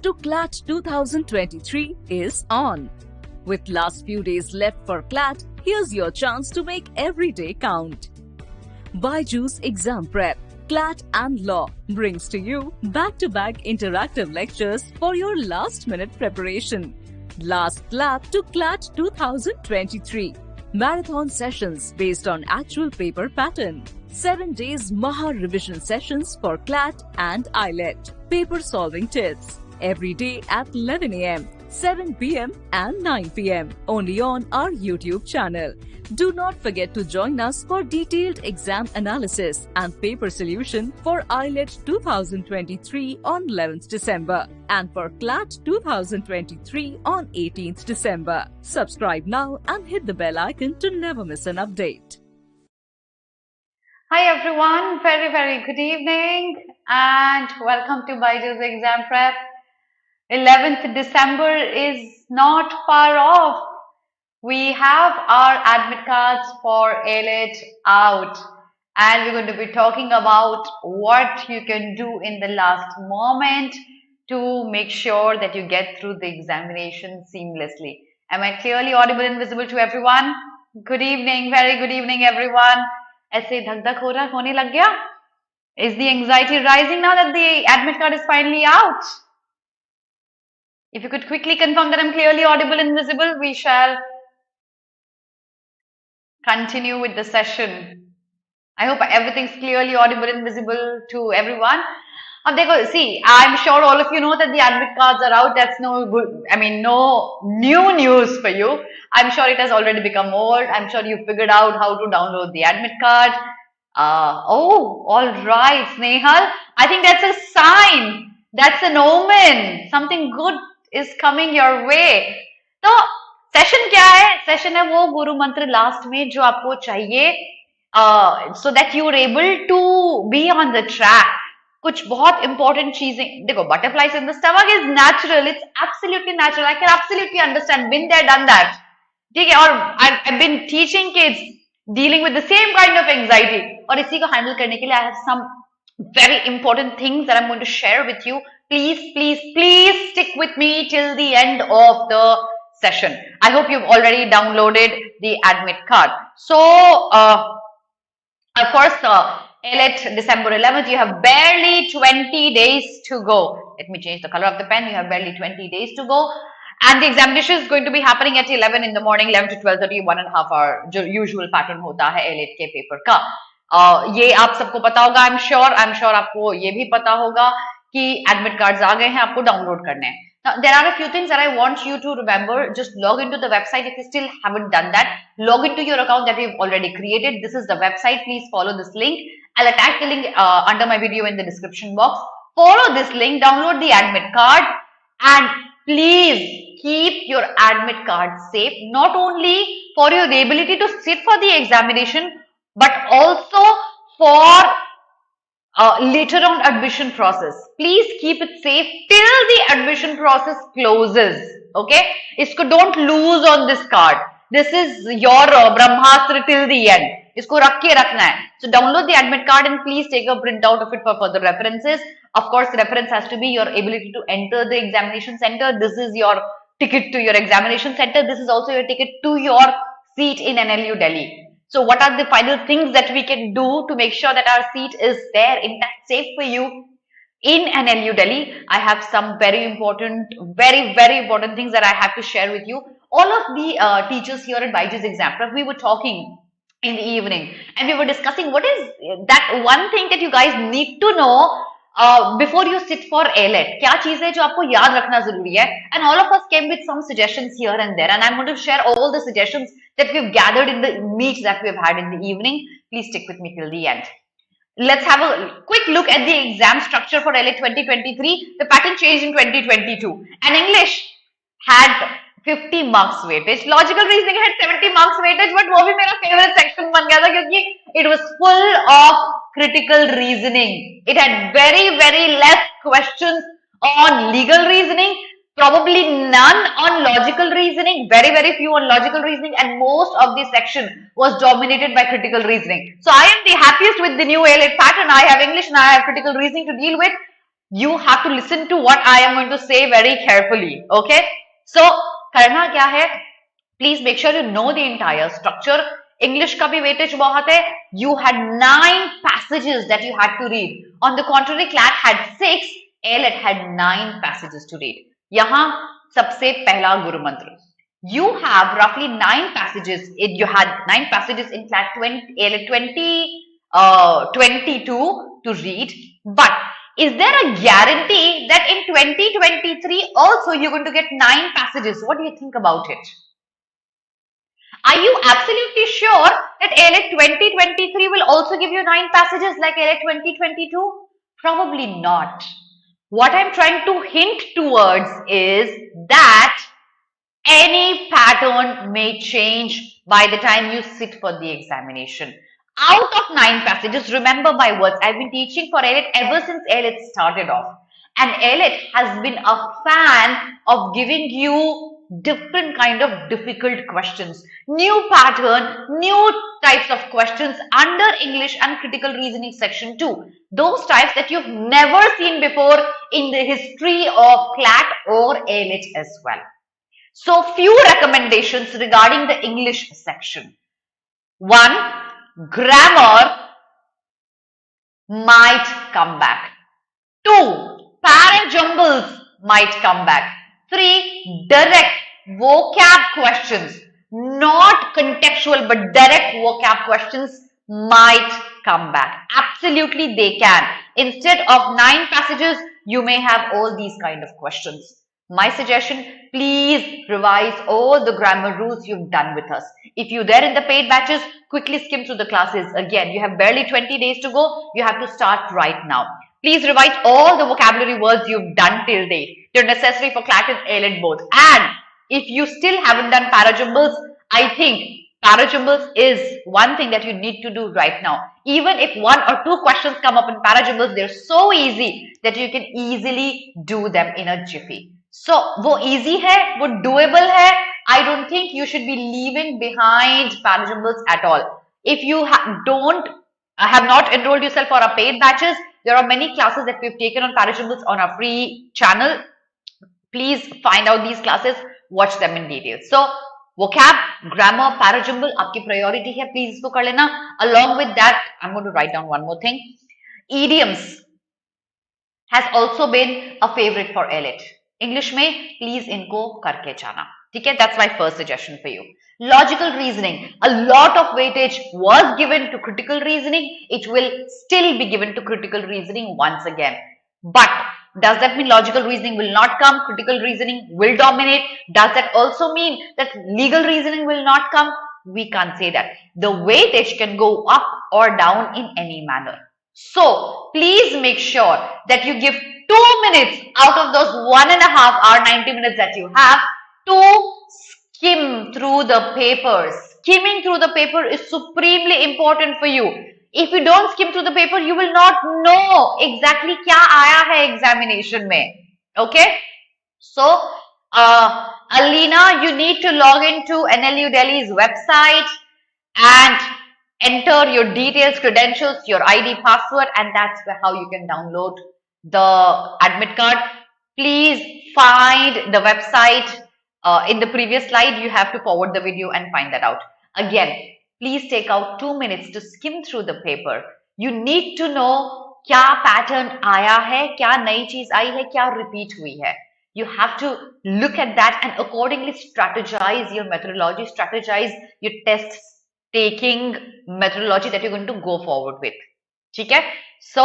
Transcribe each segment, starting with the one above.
to CLAT 2023 is on. With last few days left for CLAT, here's your chance to make every day count. BYJU'S Exam Prep, CLAT and Law brings to you back-to-back interactive lectures for your last-minute preparation. Last lap to CLAT 2023. Marathon sessions based on actual paper pattern. 7 days Maha revision sessions for CLAT and AILET. Paper solving tips. Every day at 11 a.m., 7 p.m. and 9 p.m. only on our YouTube channel. Do not forget to join us for detailed exam analysis and paper solution for AILET 2023 on 11th December and for CLAT 2023 on 18th December. Subscribe now and hit the bell icon to never miss an update. Hi everyone, very good evening and welcome to BYJU'S Exam Prep. 11th December is not far off. We have our admit cards for AILET out and we're going to be talking about what you can do in the last moment to make sure that you get through the examination seamlessly. Am I clearly audible and visible to everyone? Good evening, very good evening everyone. ऐसे धक-धक हो रहा होने लग गया? Is the anxiety rising now that the admit card is finally out? If you could quickly confirm that I'm clearly audible and visible, we shall continue with the session. I hope everything's clearly audible and visible to everyone. See, I'm sure all of you know that the admit cards are out. That's no new news for you. I'm sure it has already become old. I'm sure you figured out how to download the admit card. All right, Snehal. I think that's a sign. That's an omen. Something good is coming your way. So, session क्या है? Session है वो गुरु मंत्र last में जो आपको चाहिए so that you are able to be on the track. कुछ बहुत important चीजें देखो, butterflies in the stomach is natural. It's absolutely natural. I can absolutely understand. Been there, done that. ठीक है, और I've been teaching kids dealing with the same kind of anxiety. और इसी को handle करने के लिए I have some very important things that I'm going to share with you. Please stick with me till the end of the session. I hope you've already downloaded the admit card. So, of course, AILET December 11th, you have barely 20 days to go. Let me change the color of the pen. You have barely 20 days to go. And the examination is going to be happening at 11 in the morning, 11 to 12:30, 1.5 hour, जो usual pattern होता है AILET के paper का. ये आप सबको पता होगा, I'm sure आपको ये भी पता होगा कि admit cards आ गए हैं, आपको download करने हैं. Now, there are a few things that I want you to remember. Just log into the website if you still haven't done that. Log into your account that you've already created. This is the website. Please follow this link. I'll attach the link under my video in the description box. Follow this link, download the admit card, and please keep your admit card safe, not only for your ability to sit for the examination, but also for later on admission process. Please keep it safe till the admission process closes. Okay? Don't lose on this card. This is your Brahmastra till the end. इसको रख के रखना है. So download the admit card and please take a printout of it for further references. Of course, reference has to be your ability to enter the examination center. This is your ticket to your examination center. This is also your ticket to your seat in NLU Delhi. So what are the final things that we can do to make sure that our seat is there, intact, safe for you in NLU Delhi? I have some very important things that I have to share with you. All of the teachers here at BYJU'S Exam Prep, we were talking in the evening and we were discussing what is that one thing that you guys need to know before you sit for AILET. क्या चीज है जो आपको याद रखना जरूरी है? And all of us came with some suggestions here and there, and I'm going to share all the suggestions that we've gathered in the meet that we've had in the evening. Please stick with me till the end. Let's have a quick look at the exam structure for AILET 2023. The pattern changed in 2022, and English had 50 marks weightage. Logical reasoning had 70 marks weightage, but वो भी मेरा favorite section बन गया था क्योंकि it was full of critical reasoning. It had very less questions on legal reasoning, probably none on logical reasoning, very few on logical reasoning, and most of the section was dominated by critical reasoning. So I am the happiest with the new AILET pattern. I have English and I have critical reasoning to deal with. You have to listen to what I am going to say very carefully. Okay? So, karna kya hai? Please make sure you know the entire structure. English का भी weightage बहुत है. You had 9 passages that you had to read. On the contrary, CLAT had 6. AILET had 9 passages to read. यहाँ सबसे पहला गुरु मंत्र. You have roughly 9 passages. You had 9 passages in CLAT 20, AILET 2022 to read. But is there a guarantee that in 2023 also you're going to get 9 passages? What do you think about it? Are you absolutely sure that AILET 2023 will also give you 9 passages like AILET 2022? Probably not. What I'm trying to hint towards is that any pattern may change by the time you sit for the examination. Out of 9 passages, remember my words, I've been teaching for AILET ever since AILET started off. And AILET has been a fan of giving you different kind of difficult questions, new pattern, new types of questions under English and critical reasoning section 2. Those types that you've never seen before in the history of CLAT or AILET as well. So few recommendations regarding the English section. 1. Grammar might come back. 2. Parajumbles might come back. 3. Direct vocab questions, not contextual but direct vocab questions might come back. Absolutely they can. Instead of 9 passages, you may have all these kind of questions. My suggestion, please revise all the grammar rules you've done with us. If you're there in the paid batches, quickly skim through the classes. Again, you have barely 20 days to go. You have to start right now. Please revise all the vocabulary words you've done till date. They're necessary for CLAT and AILET both. And if you still haven't done parajumbles, I think parajumbles is one thing that you need to do right now. Even if 1 or 2 questions come up in parajumbles, they're so easy that you can easily do them in a jiffy. So, wo easy hai, wo doable hai. I don't think you should be leaving behind parajumbles at all. If you have not enrolled yourself for our paid batches, there are many classes that we've taken on parajumbles on our free channel. Please find out these classes, watch them in detail. So, vocab, grammar, parajumble, आपकी priority है, please इसको कर लेना. Along with that, I'm going to write down one more thing. Idioms has also been a favorite for AILET. English में please इनको करके जाना. ठीक है? That's my first suggestion for you. Logical reasoning. A lot of weightage was given to critical reasoning. It will still be given to critical reasoning once again. But does that mean logical reasoning will not come? Critical reasoning will dominate? Does that also mean that legal reasoning will not come? We can't say that. The weightage can go up or down in any manner. So, please make sure that you give 2 minutes out of those 1.5 hour 90 minutes that you have to skim through the papers. Skimming through the paper is supremely important for you. If you don't skim through the paper, you will not know exactly क्या आया है examination में. Okay? So, Alina, you need to log into NLU Delhi's website and enter your details, credentials, your ID, password, and that's how you can download the admit card. Please find the website. In the previous slide, you have to forward the video and find that out. Again, please take out 2 minutes to skim through the paper. You need to know क्या pattern आया है, क्या नई चीज आई है, क्या repeat हुई है. You have to look at that and accordingly strategize your methodology, strategize your test taking methodology that you're going to go forward with. ठीक है? So,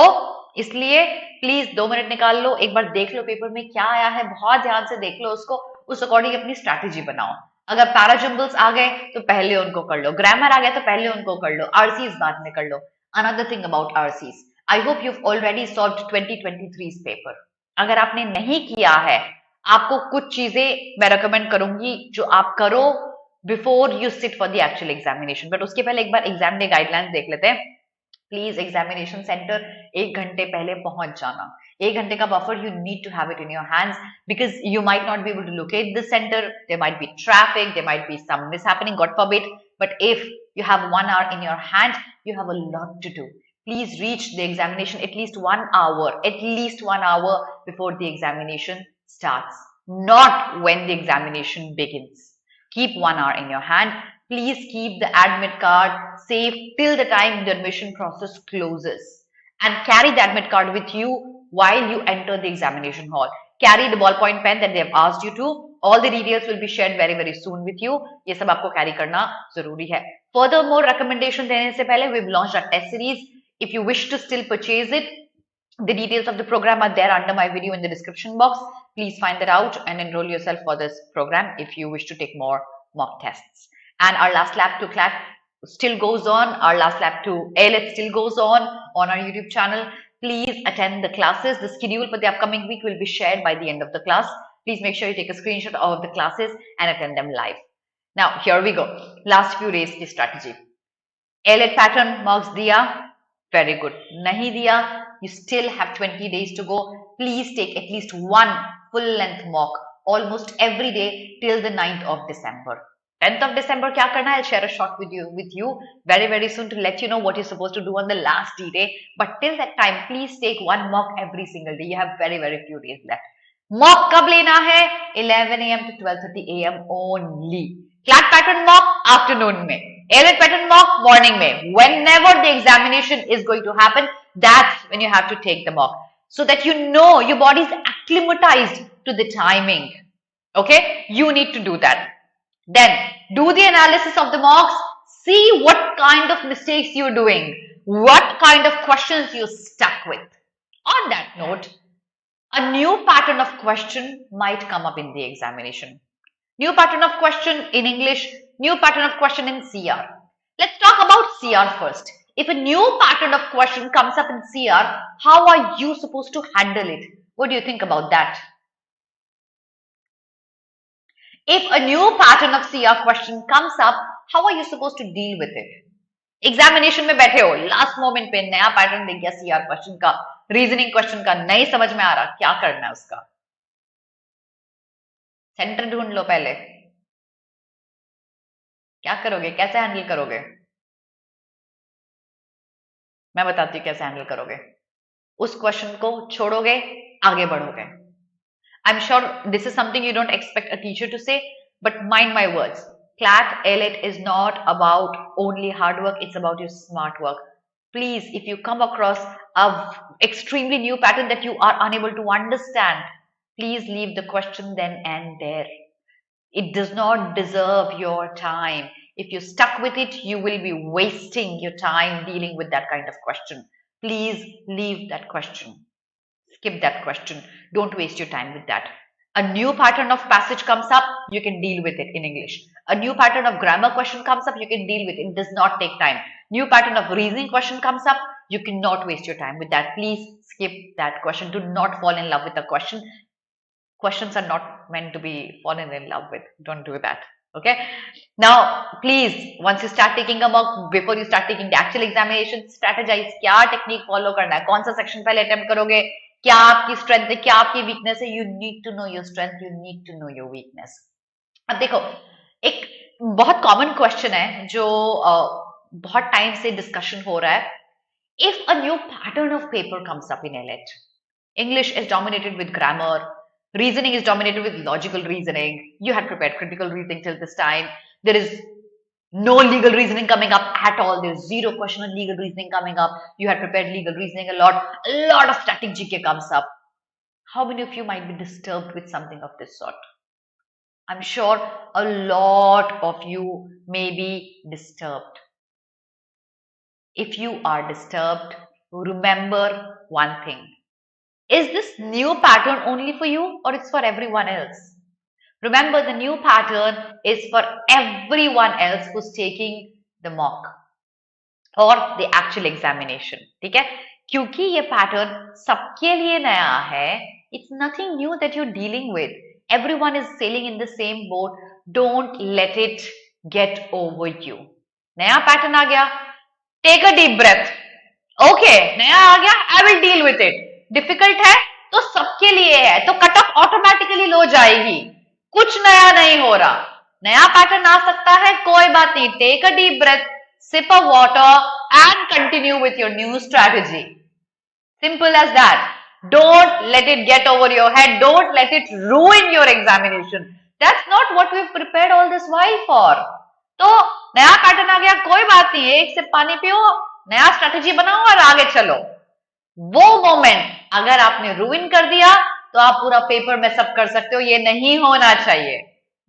इसलिए प्लीज 2 मिनट निकाल लो, एक बार देख लो पेपर में क्या आया है, बहुत ध्यान से देख लो उसको, उस अकॉर्डिंग अपनी स्ट्रैटेजी बनाओ. अगर पैराजम्बल्स आ गए तो पहले उनको कर लो, ग्रामर आ गया तो पहले उनको कर लो, आरसीज बाद में कर लो. Another thing about RCs, I hope you've already solved 2023's paper. अगर आपने नहीं किया है, आपको कुछ चीजें मैं recommend करूंगी जो आप करो before you sit for the actual examination. But उसके पहले एक बार exam day guidelines देख लेते हैं. Please examination center 1 घंटे पहले पहुंच जाना. 1 घंटे का buffer you need to have it in your hands because you might not be able to locate the center. There might be traffic, there might be some mishappening, God forbid. But if you have 1 hour in your hand, you have a lot to do. please reach the examination at least 1 hour before the examination starts, not when the examination begins. Keep 1 hour in your hand. Please keep the admit card safe till the time the admission process closes, and carry the admit card with you while you enter the examination hall. Carry the ballpoint pen that they have asked you to. All the details will be shared very soon with you. ये सब आपको carry करना जरूरी है. Furthermore, recommendation देने से पहले we've launched our test series. If you wish to still purchase it, the details of the program are there under my video in the description box. Please find that out and enroll yourself for this program if you wish to take more mock tests. And our last lab to CLAT still goes on. Our last lab to AILET still goes on our YouTube channel. Please attend the classes. The schedule for the upcoming week will be shared by the end of the class. Please make sure you take a screenshot of the classes and attend them live. Now, here we go. Last few days की strategy. AILET pattern marks दिया. Very good. नहीं दिया. You still have 20 days to go. Please take at least one full length mock almost every day till the 9th of December. 10th of December क्या करना है? I'll share a shot with you very soon to let you know what you're supposed to do on the last D-Day. But till that time, please take one mock every single day. You have very few days left. Mock कब लेना है? 11 AM to 12:30 AM only. CLAT pattern mock afternoon में. AILET pattern mock morning में. Whenever the examination is going to happen, that's when you have to take the mock, so that you know your body is acclimatized to the timing. Okay? You need to do that. Then do the analysis of the mocks. See what kind of mistakes you're doing, what kind of questions you're stuck with. On that note, a new pattern of question might come up in the examination. New pattern of question in English, new pattern of question in CR. Let's talk about CR first. If a new pattern of question comes up in CR, how are you supposed to handle it? What do you think about that? If a new pattern of CR question comes up, how are you supposed to deal with it? Examination में बैठे हो, last moment पे नया pattern दिख गया CR question का, reasoning question का, नहीं समझ में आ रहा, क्या करना है उसका? सेंटर ढूंढ लो पहले. क्या करोगे? कैसे हैंडल करोगे? मैं बताती हूँ कैसे हैंडल करोगे. उस क्वेश्चन को छोड़ोगे, आगे बढ़ोगे. I'm sure this is something you don't expect a teacher to say, but mind my words. CLAT, AILET is not about only hard work, it's about your smart work. Please, if you come across a extremely new pattern that you are unable to understand, please leave the question then and there. It does not deserve your time. If you're stuck with it, you will be wasting your time dealing with that kind of question. Please leave that question. Skip that question. Don't waste your time with that. A new pattern of passage comes up, you can deal with it in English. A new pattern of grammar question comes up, you can deal with it. It does not take time. New pattern of reasoning question comes up, you cannot waste your time with that. Please skip that question. Do not fall in love with the question. Questions are not meant to be fallen in love with. Don't do that. Okay. Now, please, once you start taking a mock, before you start taking the actual examination, strategize. क्या technique follow करना है? कौन सा section पहले attempt करोगे? क्या आपकी strength है? क्या आपकी weakness है? You need to know your strength. You need to know your weakness. अब देखो, एक बहुत common question है जो बहुत time से discussion हो रहा है. If a new pattern of paper comes up in AILET, English is dominated with grammar. Reasoning is dominated with logical reasoning. You had prepared critical reasoning till this time. There is no legal reasoning coming up at all. There's zero question on legal reasoning coming up. You had prepared legal reasoning a lot. A lot of static GK comes up. How many of you might be disturbed with something of this sort? I'm sure a lot of you may be disturbed. If you are disturbed, remember one thing. Is this new pattern only for you or it's for everyone else? Remember, the new pattern is for everyone else who's taking the mock or the actual examination. ठीक है? क्योंकि ये pattern सबके लिए नया है. It's nothing new that you're dealing with. Everyone is sailing in the same boat. Don't let it get over you. नया pattern आ गया. Take a deep breath. Okay, नया आ गया. I will deal with it. Difficult है तो सबके लिए है, तो कट ऑफ ऑटोमेटिकली लो जाएगी. कुछ नया नहीं हो रहा. नया पैटर्न आ सकता है, कोई बात नहीं. Take a deep breath, sip a water and continue with your new strategy. Simple as that. Don't let it get over your head. Don't let it ruin your examination. That's not what we've prepared all this while for. तो नया pattern आ गया, कोई बात नहीं है, एक SIP पानी पियो, नया स्ट्रेटेजी बनाओ और आगे चलो. वो मोमेंट अगर आपने रूइन कर दिया तो आप पूरा पेपर में सब कर सकते हो. ये नहीं होना चाहिए.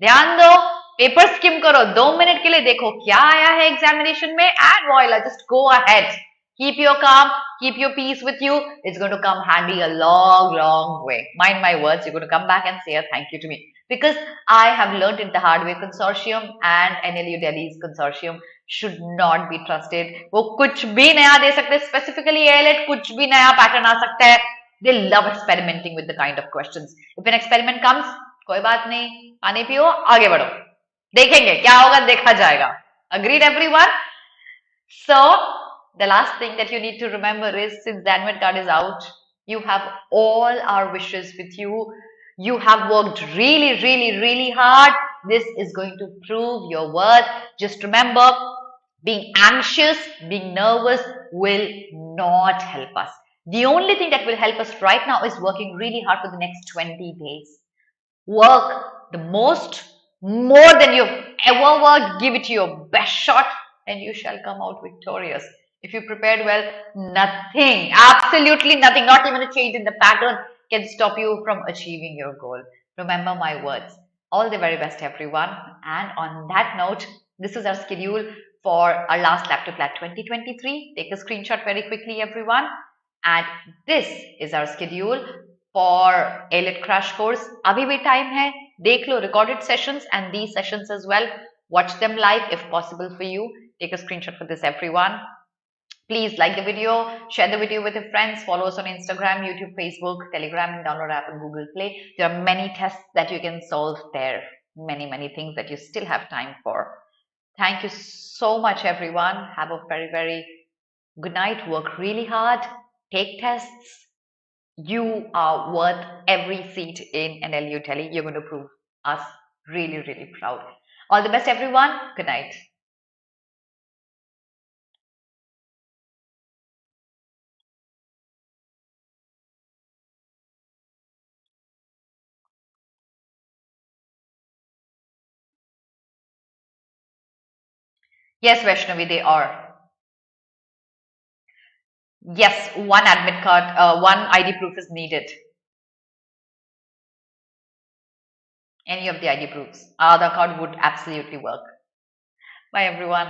ध्यान दो, पेपर स्किम करो, 2 मिनट के लिए देखो क्या आया है एग्जामिनेशन में, and voila just go ahead. Keep your calm, keep your peace with you. It's going to come handy a long, long way. Mind my words, you're going to come back and say a thank you to me. Because I have learned it the hard way. Consortium and NLU Delhi's consortium should not be trusted. वो कुछ भी नया दे सकते हैं, specifically AILET कुछ भी नया pattern आ सकता है. They love experimenting with the kind of questions. If an experiment comes, कोई बात नहीं, पानी पियो, आगे बढ़ो. देखेंगे क्या होगा, देखा जाएगा. Agreed everyone? So, the last thing that you need to remember is, since the admit card is out, you have all our wishes with you. You have worked really, really, really hard. This is going to prove your worth. Just remember, being anxious, being nervous will not help us. The only thing that will help us right now is working really hard for the next 20 days. Work the most, more than you've ever worked. Give it your best shot and you shall come out victorious. If you prepared well, nothing, absolutely nothing, not even a change in the pattern can stop you from achieving your goal. Remember my words. All the very best, everyone. And on that note, this is our schedule for our last lap to CLAT 2023. Take a screenshot very quickly, everyone. And this is our schedule for AILET crash course. Abhi bhi time hai. Dekh lo recorded sessions and these sessions as well. Watch them live if possible for you. Take a screenshot for this, everyone. Please like the video, share the video with your friends, follow us on Instagram, YouTube, Facebook, Telegram, and download app on Google Play. There are many tests that you can solve there. Many, many things that you still have time for. Thank you so much, everyone. Have a very, very good night. Work really hard. Take tests. You are worth every seat in NLU Delhi. You're going to prove us really, really proud. All the best, everyone. Good night. Yes, Vaishnavi, they are. Yes, one admit card, one ID proof is needed. Any of the ID proofs. Aadhaar card would absolutely work. Bye, everyone.